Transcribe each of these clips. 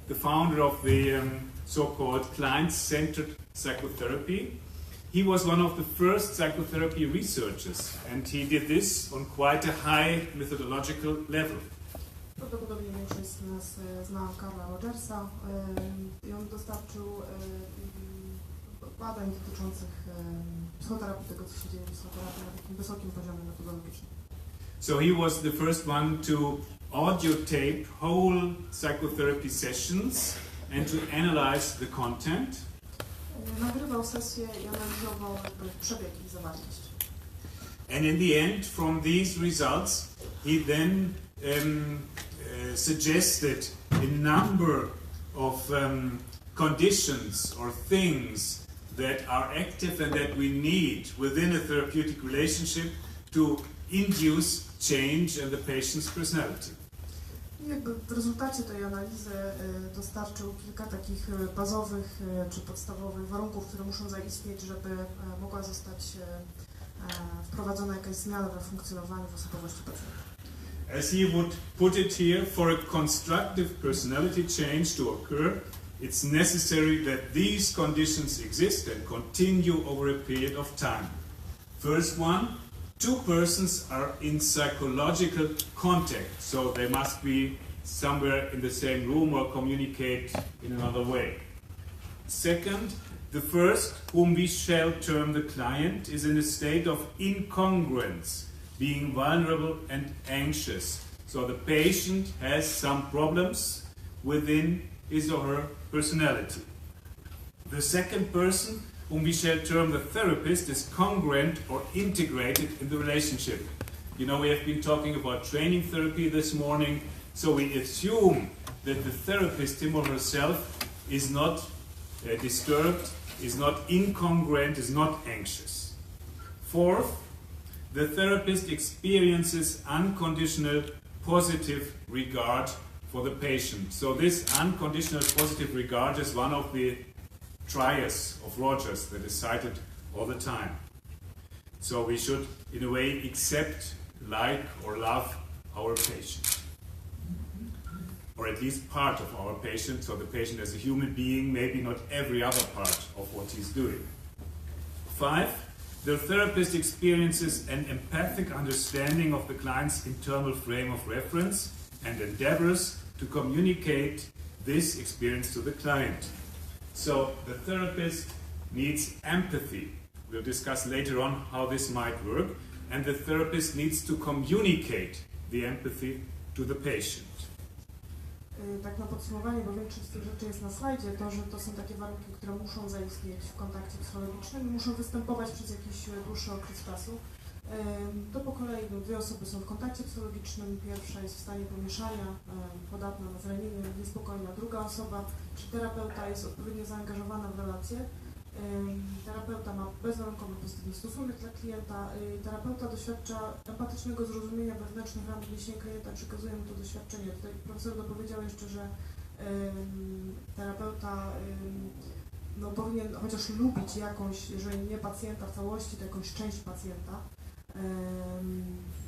the founder of the so-called client-centered psychotherapy. He was one of the first psychotherapy researchers, and he did this on quite a high methodological level. Prawdopodobnie większość z nas zna Karla Rogersa i on dostarczył badań dotyczących psychoterapii, tego co się dzieje w psychoterapii na takim wysokim poziomie metodologicznym. So he was the first one to audio tape whole psychotherapy sessions and to analyze the content. Nagrywał sesję i analizował przebieg i zawartość. And in the end, from these results, he then suggested a number of conditions or things that are active and that we need within a therapeutic relationship to induce change in the patient's personality. Jakby w rezultacie tej analizy dostarczył kilka takich bazowych czy podstawowych warunków, które muszą zaistnieć, żeby mogła zostać wprowadzona jakaś zmiana we funkcjonowaniu, w osobowości pacjenta. As he would put it here, for a constructive personality change to occur, it's necessary that these conditions exist and continue over a period of time. First one, two persons are in psychological contact, so they must be somewhere in the same room or communicate in another way. Second, the first, whom we shall term the client, is in a state of incongruence, being vulnerable and anxious. So the patient has some problems within his or her personality. The second person, whom we shall term the therapist, is congruent or integrated in the relationship. You know, we have been talking about training therapy this morning, so we assume that the therapist, him or herself, is not disturbed, is not incongruent, is not anxious. Fourth, the therapist experiences unconditional positive regard for the patient. So this unconditional positive regard is one of the triads of Rogers that is cited all the time. So we should, in a way, accept, like, or love our patient. Or at least part of our patient, so the patient as a human being, maybe not every other part of what he's doing. 5, the therapist experiences an empathic understanding of the client's internal frame of reference and endeavors to communicate this experience to the client. So the therapist needs empathy. We'll discuss later on how this might work. And the therapist needs to communicate the empathy to the patient. Tak na podsumowanie, bo większość z tych rzeczy jest na slajdzie, to są takie warunki, które muszą zaistnieć w kontakcie psychologicznym i muszą występować przez jakiś dłuższy okres czasu. To po kolei dwie osoby są w kontakcie psychologicznym, pierwsza jest w stanie pomieszania, podatna na zranienie, niespokojna, druga osoba, czy terapeuta jest odpowiednio zaangażowana w relację. Terapeuta ma bezwarunkowy pozytywny stosunek dla klienta, terapeuta doświadcza empatycznego zrozumienia wewnętrznych ram wniesienia klienta, przekazuje mu to doświadczenie. Tutaj profesor dopowiedział jeszcze, że terapeuta powinien chociaż lubić jakąś, jeżeli nie pacjenta w całości, to jakąś część pacjenta.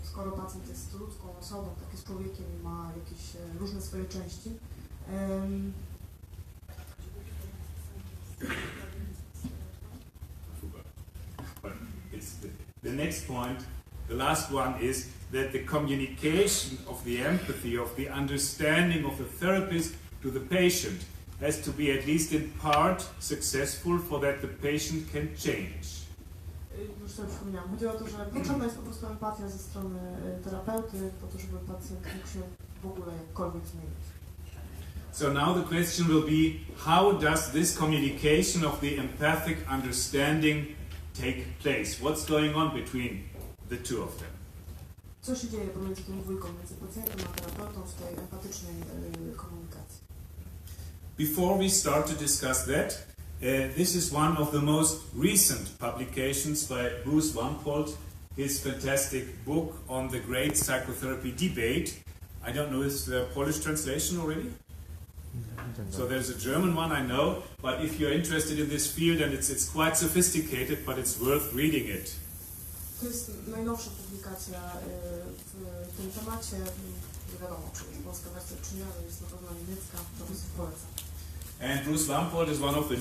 Skoro pacjent jest ludzką osobą, tak jest człowiekiem i ma jakieś różne swoje części. The next point, the last one, is that the communication of the empathy, of the understanding of the therapist to the patient has to be at least in part successful for that the patient can change. Już sobie przypomniałam. Chodzi o to, że potrzebna jest po prostu empatia ze strony terapeuty, po to, żeby pacjent mógł się w ogóle jakkolwiek zmienić. So now the question will be, how does this communication of the empathic understanding take place? What's going on between the two of them? Co się dzieje pomiędzy tą dwójką, między pacjentem a terapeutą w tej empatycznej komunikacji? Before we start to discuss that, this is one of the most recent publications by Bruce Wampold, his fantastic book on the great psychotherapy debate. I don't know, is the Polish translation already? So there's a German one, I know, but if you're interested in this field, and it's quite sophisticated, but it's worth reading it. To jest najnowsza publikacja w tym temacie. Nie wiadomo, czy jest polska wersja, czy nie, ale jest na pewno niemiecka, to polecam. And Bruce Lamport is one of the